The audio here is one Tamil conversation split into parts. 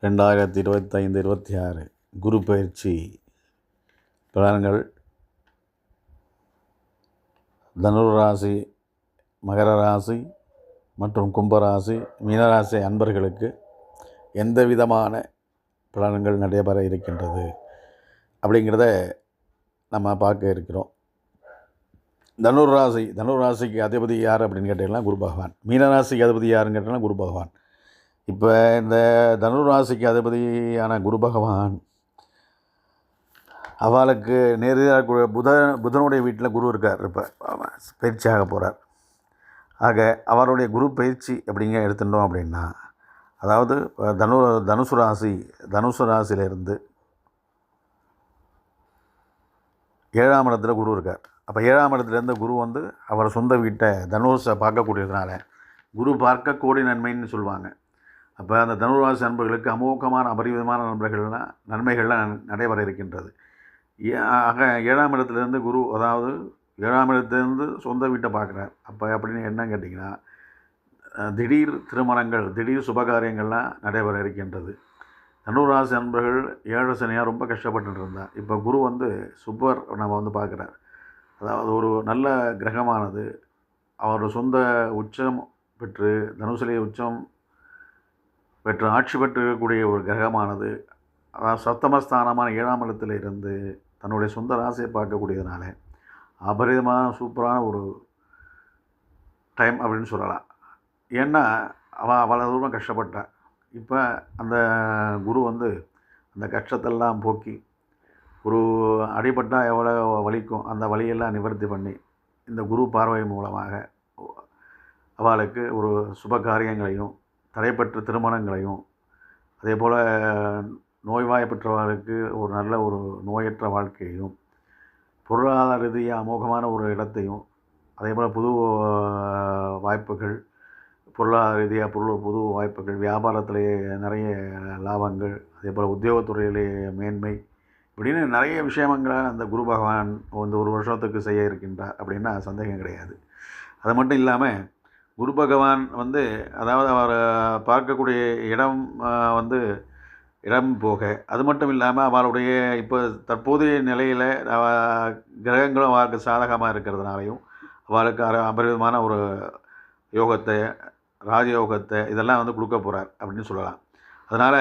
2025-26 குரு பயிற்சி பலன்கள். தனுர் ராசி, மகர ராசி மற்றும் கும்பராசி, மீனராசி அன்பர்களுக்கு எந்த விதமான பலன்கள் நடைபெற இருக்கின்றது அப்படிங்கிறத நம்ம பார்க்க இருக்கிறோம். தனுர் ராசிக்கு அதிபதி யார் அப்படின்னு கேட்டிங்கன்னா குரு பகவான். மீனராசிக்கு அதிபதி யாருன்னு கேட்டிங்கன்னா குரு பகவான். இப்போ இந்த தனுர் ராசிக்கு அதிபதியான குரு பகவான் அவளுக்கு நேரடியாக புதனுடைய வீட்டில் குரு இருக்கார். இப்போ பயிற்சியாக போகிறார். ஆக அவருடைய குரு பயிற்சி அப்படிங்க எடுத்துட்டோம் அப்படின்னா, அதாவது தனுசு ராசியிலிருந்து 7ஆம் இடத்துல குரு இருக்கார். அப்போ 7ஆம் இடத்துலேருந்து குரு அவர் சொந்த வீட்டை தனுஷை பார்க்கக்கூடியதுனால குரு பார்க்க கோடி நன்மைன்னு சொல்லுவாங்க. அப்போ அந்த தனுராசி நண்பர்களுக்கு அமோகமான அபரிவிதமான நன்மைகள்லாம் நடைபெற இருக்கின்றது. ஆக 7ஆம் இடத்துலேருந்து குரு, அதாவது 7ஆம் இடத்துலேருந்து சொந்த வீட்டை பார்க்குறார். அப்போ அப்படின்னு என்ன கேட்டிங்கன்னா, திடீர் திருமணங்கள், திடீர் சுபகாரியங்கள்லாம் நடைபெற இருக்கின்றது. தனுராசி நண்பர்கள் 7 சனியாக ரொம்ப கஷ்டப்பட்டு இருந்தார். இப்போ குரு சூப்பர் நம்ம பார்க்குறார். அதாவது ஒரு நல்ல கிரகமானது அவர் சொந்த உச்சம் பெற்று, தனுசிலே உச்சம் பெற்று ஆட்சி பெற்றிருக்கக்கூடிய ஒரு கிரகமானது, அதாவது சப்தமஸ்தானமான 7ஆம் இடத்துல இருந்து தன்னுடைய சொந்த ராசியை பார்க்கக்கூடியதுனால அபரிதமான சூப்பரான ஒரு டைம் அப்படின்னு சொல்லலாம். ஏன்னா அவள் அவ்வளோ தூரம் கஷ்டப்பட்டாள். இப்போ அந்த குரு அந்த கஷ்டத்தெல்லாம் போக்கி, ஒரு அடிபட்டால் எவ்வளோ வலிக்கும் அந்த வலியெல்லாம் நிவர்த்தி பண்ணி இந்த குரு பார்வை மூலமாக அவளுக்கு ஒரு சுப காரியங்களையும், தடைப்பட்ட திருமணங்களையும், அதே போல் நோய்வாய்ப்பற்றவர்களுக்கு ஒரு நல்ல ஒரு நோயற்ற வாழ்க்கையையும், பொருளாதார ரீதியாக அமோகமான ஒரு இடத்தையும், அதே போல் புது வாய்ப்புகள், பொருளாதார ரீதியாக புது வாய்ப்புகள், வியாபாரத்திலேயே நிறைய லாபங்கள், அதே போல் உத்தியோகத்துறையிலே மேன்மை, இப்படின்னு நிறைய விஷயங்களை அந்த குரு பகவான் ஒரு வருஷத்துக்கு செய்ய இருக்கின்றார் அப்படின்னா சந்தேகம் கிடையாது. அது மட்டும் இல்லாமல் குரு பகவான் அதாவது அவர் பார்க்கக்கூடிய இடம் இடம் போக, அது மட்டும் இல்லாமல் அவருடைய இப்போ தற்போதைய நிலையில் கிரகங்களும் அவருக்கு சாதகமாக இருக்கிறதுனாலையும் அவருக்கு அபரிதமான ஒரு யோகத்தை, ராஜயோகத்தை இதெல்லாம் கொடுக்க போகிறார் அப்படின்னு சொல்லலாம். அதனால்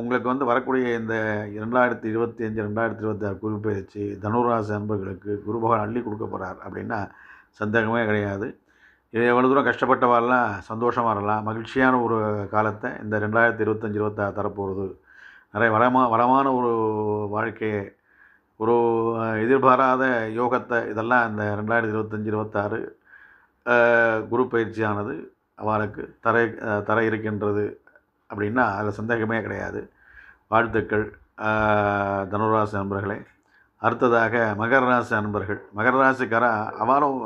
உங்களுக்கு வரக்கூடிய இந்த 2025-2026 குரு பயிற்சி தனுராசி அன்பர்களுக்கு குரு பகவான் அள்ளி கொடுக்க போகிறார் அப்படின்னா சந்தேகமே கிடையாது. இது எவ்வளோ தூரம் கஷ்டப்பட்டவாரெல்லாம் சந்தோஷமாக வரலாம். மகிழ்ச்சியான ஒரு காலத்தை இந்த 2025-26 தரப்போகிறது. நிறைய வளமான ஒரு வாழ்க்கையை, ஒரு எதிர்பாராத யோகத்தை, இதெல்லாம் இந்த 2025-26 குரு பயிற்சியானது அவளுக்கு தர இருக்கின்றது அப்படின்னா அதில் சந்தேகமே கிடையாது. வாழ்த்துக்கள் தனுராசி நண்பர்களே. அடுத்ததாக மகர ராசி நண்பர்கள். மகர ராசிக்கார அவளும்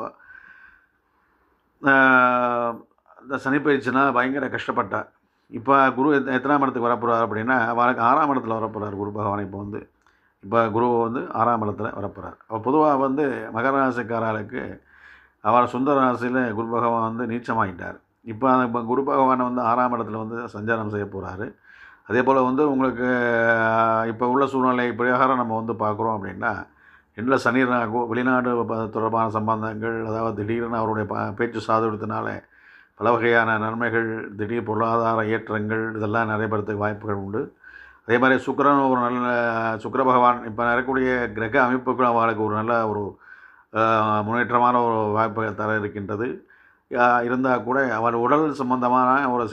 இந்த சனி பயிற்சினா பயங்கர கஷ்டப்பட்டார். இப்போ குரு எத்தனாம் இடத்துக்கு வரப்போகிறார் அப்படின்னா அவளுக்கு 6ஆம் இடத்துல வரப்போகிறார் குரு பகவான். இப்போ குரு 6ஆம் இடத்துல வரப்போகிறார். அப்போ பொதுவாக மகர ராசிக்காரர்களுக்கு அவர் சொந்த ராசியில் குரு பகவான் நீச்சமாகிட்டார். இப்போ குரு பகவான் 6ஆம் இடத்துல சஞ்சாரம் செய்ய போகிறாரு. அதே போல் உங்களுக்கு இப்போ உள்ள சூழ்நிலை பிரகாரம் நம்ம பார்க்குறோம் அப்படின்னா, எண்ணில் சனி ராகு, வெளிநாடு தொடர்பான சம்பந்தங்கள், அதாவது திடீர்னு அவருடைய பேச்சு சாதுரியத்தினால பல வகையான நன்மைகள், திடீர் பொருளாதார ஏற்றங்கள் இதெல்லாம் நடைபெறத்துக்கு வாய்ப்புகள் உண்டு. அதே மாதிரி சுக்கிரன் ஒரு நல்ல சுக்கிர பகவான் இப்போ இருக்கக்கூடிய கிரக அமைப்புகள் அவளுக்கு ஒரு நல்ல ஒரு முன்னேற்றமான ஒரு வாய்ப்பை தர இருக்கின்றது. இருந்தால் கூட அவள் உடல் சம்பந்தமான ஒரு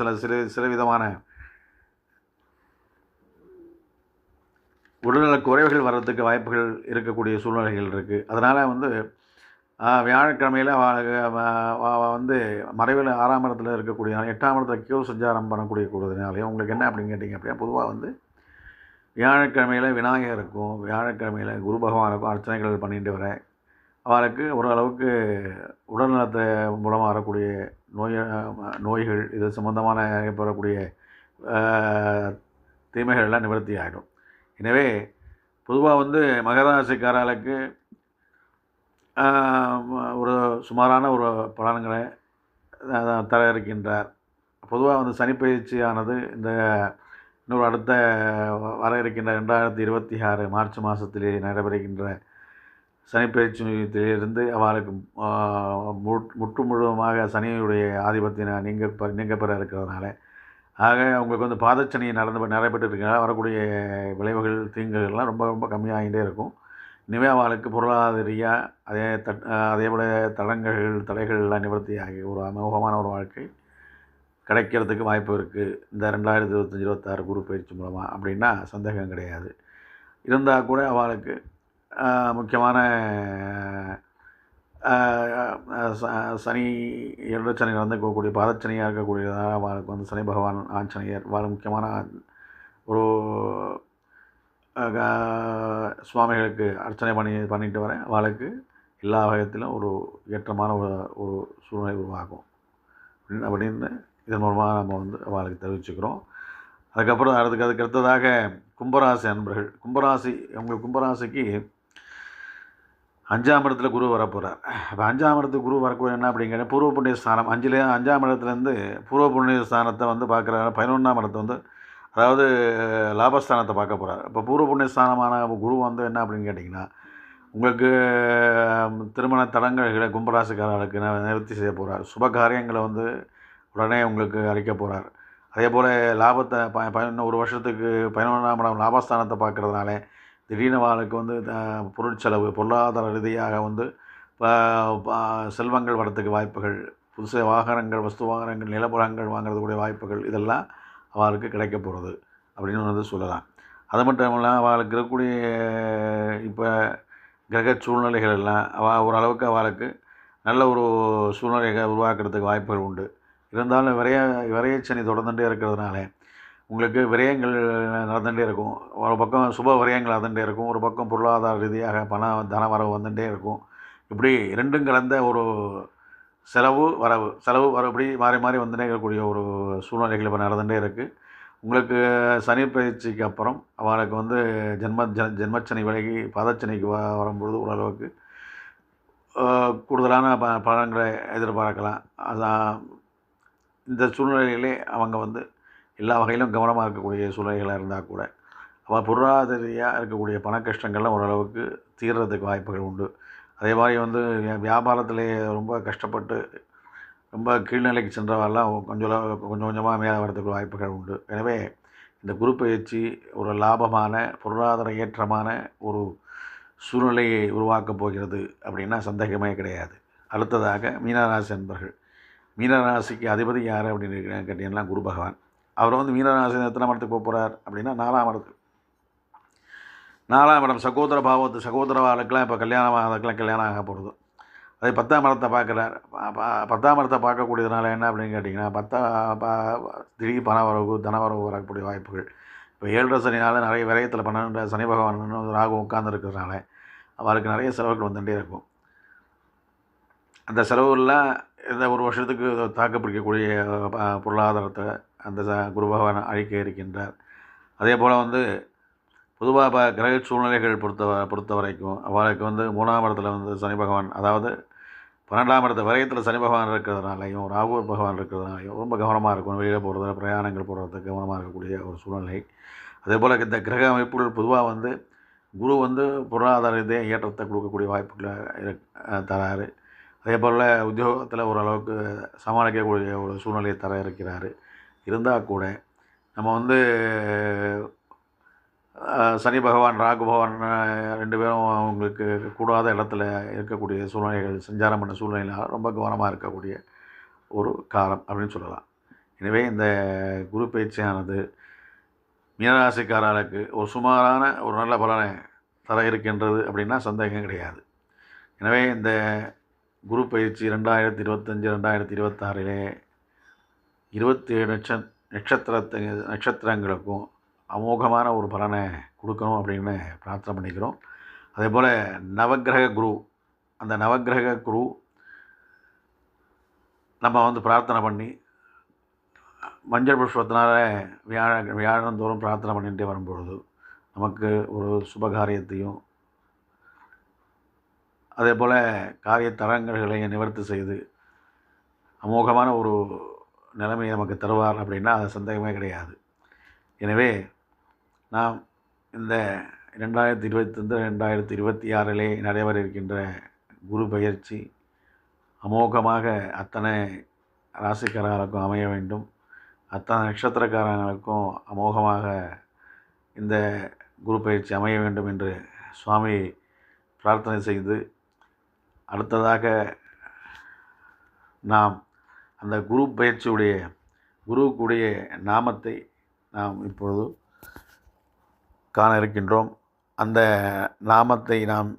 சில விதமான உடல்நல குறைவுகள் வர்றதுக்கு வாய்ப்புகள் இருக்கக்கூடிய சூழ்நிலைகள் இருக்குது. அதனால் வியாழக்கிழமையில் மறைவில் 6ஆம் இடத்துல இருக்கக்கூடிய 8ஆம் இடத்துல கேது சஞ்சாரம் பண்ணக்கூடியதுனாலையும் உங்களுக்கு என்ன அப்படின்னு கேட்டிங்க அப்படின்னா, பொதுவாக வியாழக்கிழமையில் விநாயகருக்கும் வியாழக்கிழமையில் குரு பகவானுக்கும் அர்ச்சனைகள் பண்ணிட்டு வர அவளுக்கு ஓரளவுக்கு உடல்நலத்தை மூலமாக வரக்கூடிய நோய்கள், இது சம்பந்தமான ஏற்படக்கூடிய தீமைகள்லாம் நிவர்த்தி ஆகிடும். எனவே பொதுவாக மகர ராசிக்காரர்களுக்கு ஒரு சுமாரான ஒரு பலன்களை தர இருக்கின்றார் பொதுவாக வந்து சனிப்பெயர்ச்சியானது இந்த இன்னொரு அடுத்த வர இருக்கின்ற 2026 மார்ச் மாதத்திலே நடைபெறுகின்ற சனிப்பெயர்ச்சியிலிருந்து அவளுக்கு முற்று முழுவதுமாக சனியுடைய ஆதிபத்தியம் நீங்க பெற இருக்கிறதுனால, ஆக அவங்களுக்கு வந்து பாதச்சனி நடைபெற்று இருக்கிறனால வரக்கூடிய விளைவுகள் தீங்குகள்லாம் ரொம்ப ரொம்ப கம்மியாகிட்டே இருக்கும். இனிமேல் அவளுக்கு பொருளாதார ரீதியாக அதேபோல் தடைகள் எல்லாம் நிவர்த்தியாகி ஒரு அமோகமான ஒரு வாழ்க்கை கிடைக்கிறதுக்கு வாய்ப்பு இருக்குது இந்த 2025-26 குரு பயிற்சி மூலமாக அப்படின்னா சந்தேகம் கிடையாது. இருந்தால் கூட அவளுக்கு முக்கியமான சனி 7 சனி நடந்துக்கக்கூடிய பாதச்சனியாக இருக்கக்கூடியதாக அவளுக்கு வந்து சனி பகவான் ஆஞ்சநேயர் முக்கியமான ஒரு சுவாமிகளுக்கு அர்ச்சனை பண்ணிட்டு வரேன். அவளுக்கு எல்லா வகையத்திலும் ஒரு ஏற்றமான ஒரு சூழ்நிலை உருவாகும் அப்படின்னு இதன் மூலமாக நம்ம வந்து அவளுக்கு தெரிவிச்சுக்கிறோம். அதுக்கப்புறம் அதுக்கு அடுத்ததாக கும்பராசி அன்பர்கள், கும்பராசிக்கு 5ஆம் இடத்துல குரு வரப்போகிறார். இப்போ 5ஆம் இடத்துக்கு குரு வரக்கூடிய என்ன அப்படிங்கிற பூர்வ புண்ணிய ஸ்தானம் 5ஆம் இடத்துலேருந்து பூர்வ புண்ணிய ஸ்தானத்தை வந்து பார்க்குறாரு. 11ஆம் இடத்தை வந்து அதாவது லாபஸ்தானத்தை பார்க்க போகிறார். இப்போ பூர்வ புண்ணிய ஸ்தானமான குரு வந்து என்ன அப்படின்னு கேட்டிங்கன்னா, உங்களுக்கு திருமண தடங்கல்களை கும்பராசிக்காரர்களுக்கு நிவர்த்தி செய்ய போகிறார். சுப காரியங்களை வந்து உடனே உங்களுக்கு அளிக்க போகிறார். அதே போல் லாபத்தை ஒரு வருஷத்துக்கு 11ஆம் இடம் லாபஸ்தானத்தை பார்க்குறதுனால திடீர்னு வாழ்க்கை வந்து பொருட்செலவு பொருளாதார ரீதியாக வந்து செல்வங்கள் வரத்துக்கு வாய்ப்புகள், புதுசு வாகனங்கள், வஸ்து வாகனங்கள், நிலப்புறங்கள் வாங்குறதுக்கூடிய வாய்ப்புகள் இதெல்லாம் அவளுக்கு கிடைக்க போகிறது அப்படின்னு வந்து சொல்லலாம். அது மட்டும் இல்லாமல் அவளுக்கு இருக்கக்கூடிய இப்போ கிரக சூழ்நிலைகள் எல்லாம் ஓரளவுக்கு அவளுக்கு நல்ல ஒரு சூழ்நிலைகளை உருவாக்குறதுக்கு வாய்ப்புகள் உண்டு. இருந்தாலும் விரயச்சனி தொடர்ந்துகிட்டே இருக்கிறதுனால உங்களுக்கு விரயங்கள் நடந்துகிட்டே இருக்கும். ஒரு பக்கம் சுப விரயங்கள் நடந்துகிட்டே இருக்கும், ஒரு பக்கம் பொருளாதார ரீதியாக தன வரவு வந்துகிட்டே இருக்கும். இப்படி ரெண்டும் கலந்த ஒரு செலவு வரவு இப்படி மாறி மாறி வந்துட்டே இருக்கக்கூடிய ஒரு சூழ்நிலைகள் இப்போ நடந்துகிட்டே இருக்குது. உங்களுக்கு சனி பயிற்சிக்கு அப்புறம் அவளுக்கு வந்து ஜென்மச்சனி விலகி பாதச்சனிக்கு வரும்பொழுது ஓரளவுக்கு கூடுதலான பலன்களை எதிர்பார்க்கலாம். அதான் இந்த சூழ்நிலையிலே அவங்க வந்து எல்லா வகையிலும் கவனமாக இருக்கக்கூடிய சூழ்நிலைகளாக இருந்தால் கூட அவள் பொருளாதார ரீதியாக இருக்கக்கூடிய பண கஷ்டங்கள்லாம் ஓரளவுக்கு தீர்றதுக்கு வாய்ப்புகள் உண்டு. அதே மாதிரி வந்து வியாபாரத்திலே ரொம்ப கஷ்டப்பட்டு ரொம்ப கீழ்நிலைக்கு சென்றவெல்லாம் கொஞ்சம் கொஞ்சமாக மேலே வரதுக்கு வாய்ப்புகள் உண்டு. எனவே இந்த குரு பயிற்சி ஒரு லாபமான பொருளாதார ஏற்றமான ஒரு சூழ்நிலையை உருவாக்கப் போகிறது அப்படின்னா சந்தேகமே கிடையாது. அடுத்ததாக மீனராசி அன்பர்கள், மீனராசிக்கு அதிபதி யார் அப்படின்னு கேட்டீங்கன்னா குரு பகவான். அவர் வந்து மீனராசி எத்தனை இடத்துக்கு போக போகிறார் அப்படின்னா 4ஆம் இடத்துக்கு. 4ஆம் இடம் சகோதர பாவத்து சகோதரவாளுக்கெல்லாம் இப்போ கல்யாணம் ஆக போகிறது. அதே 10ஆம் இடத்தை பார்க்குறார். 10ஆம் இடத்தை பார்க்கக்கூடியதுனால என்ன அப்படின்னு கேட்டிங்கன்னா திடீர் பண வரவு தனவரவு வரக்கூடிய வாய்ப்புகள். இப்போ 7 சனினால நிறைய விரயத்தில் 12 சனி பகவான் ராகு உட்கார்ந்துருக்கிறதுனால அவருக்கு நிறைய செலவுகள் வந்துகிட்டே இருக்கும். அந்த செலவுலாம் இந்த ஒரு வருஷத்துக்கு தாக்கு பிடிக்கக்கூடிய பொருளாதாரத்தை அந்த குரு பகவான் அழிக்க இருக்கின்றார். அதே போல் வந்து பொதுவாக கிரக சூழ்நிலைகள் பொறுத்த வரைக்கும் அவளுக்கு வந்து 3ஆம் இடத்துல வந்து சனி பகவான், அதாவது 12ஆம் இடத்து விரயத்தில் சனி பகவான் இருக்கிறதுனாலையும் ராகு பகவான் இருக்கிறதுனாலையும் ரொம்ப கவனமாக இருக்கும். வெளியில் போகிறது, பிரயாணங்கள் போடுறதுக்கு கவனமாக இருக்கக்கூடிய ஒரு சூழ்நிலை. அதே போல் இந்த கிரக அமைப்புகள் பொதுவாக வந்து குரு வந்து பொருளாதார ரீதியாக ஏற்றத்தை கொடுக்கக்கூடிய வாய்ப்புகளை தராரு. அதே போல் உத்தியோகத்தில் ஓரளவுக்கு சமாளிக்கக்கூடிய ஒரு சூழ்நிலையை தர இருக்கிறார். இருந்தால் கூட நம்ம வந்து சனி பகவான் ராகு பகவான் 2 பேரும் அவங்களுக்கு கூடாத இடத்துல இருக்கக்கூடிய சூழ்நிலைகள், சஞ்சாரம் பண்ண சூழ்நிலையினால் ரொம்ப கவனமாக இருக்கக்கூடிய ஒரு காலம் அப்படின்னு சொல்லலாம். எனவே இந்த குரு பயிற்சியானது மீனராசிக்காரர்களுக்கு ஒரு சுமாரான ஒரு நல்ல பலனை தர இருக்கின்றது அப்படின்னா சந்தேகம் கிடையாது. எனவே இந்த குரு பயிற்சி 2025-2026 27 நட்சத்திரங்களுக்கும் அமோகமான ஒரு பலனை கொடுக்கணும் அப்படின்னு பிரார்த்தனை பண்ணிக்கிறோம். அதே போல் நவக்கிரக குரு, அந்த நவக்கிரக குரு நம்ம வந்து பிரார்த்தனை பண்ணி மஞ்சள் புஷ்பத்தினால வியாழந்தோறும் பிரார்த்தனை பண்ணிகிட்டே வரும்பொழுது நமக்கு ஒரு சுபகாரியத்தையும் அதே போல் காரிய தடங்கல்களை நிவர்த்தி செய்து அமோகமான ஒரு நிலைமை நமக்கு தருவார் அப்படின்னா அது சந்தேகமே கிடையாது. எனவே நாம் இந்த 2025 2026 நடைபெற இருக்கின்ற குரு பெயர்ச்சி அமோகமாக அத்தனை ராசிக்காரர்களுக்கும் அமைய வேண்டும். அத்தனை நட்சத்திரக்காரங்களுக்கும் அமோகமாக இந்த குரு பயிற்சி அமைய வேண்டும் என்று சுவாமி பிரார்த்தனை செய்து, அடுத்ததாக நாம் அந்த குரு பயிற்சியுடைய குருவுக்குடைய நாமத்தை நாம் இப்பொழுது காண இருக்கின்றோம். அந்த நாமத்தை நாம்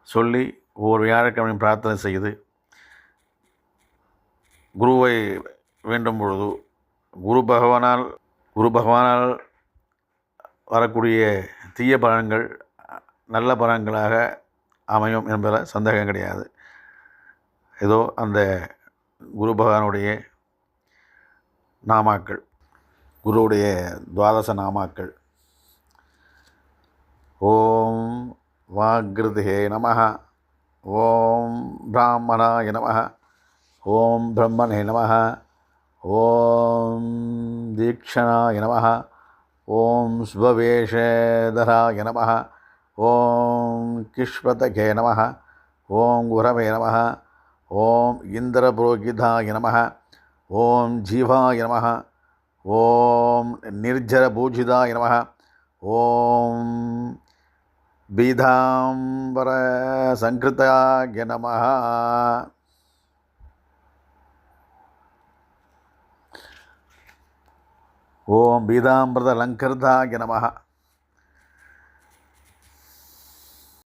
சொல்லி ஒவ்வொரு வியாழக்கிழமையும் பிரார்த்தனை செய்து குருவை வேண்டும் பொழுது குரு பகவானால் வரக்கூடிய தீய பலன்கள் நல்ல பலன்களாக அமையும் என்பதில் சந்தேகம் கிடையாது. ஏதோ அந்த குரு பகவானுடைய நாமாக்கள், குருவுடைய துவாதச நாமாக்கள். ஓம் வாக்ருதே நமஹ, ஓம் பிராமணாய நமஹ, ஓம் பிரம்மணே நமஹ, ஓம் தீக்ஷணாய நமஹ, ஓம் சுபவேஷதராய நமஹ, ஓம் கிஷ்வதகே நமஹ, ஓம் குரவே நமஹ, ஓம் இந்திரபுரோகிதாய நமஹ, ஓம் ஜீவாய நமஹ, ஓம் நிர்ஜரபூஜிதாய நமஹ, ஓம் பீதாம்பர சங்கிருதாய நமஹ. ஓம் பீதாம்பர லங்கர்தாய நமஹ.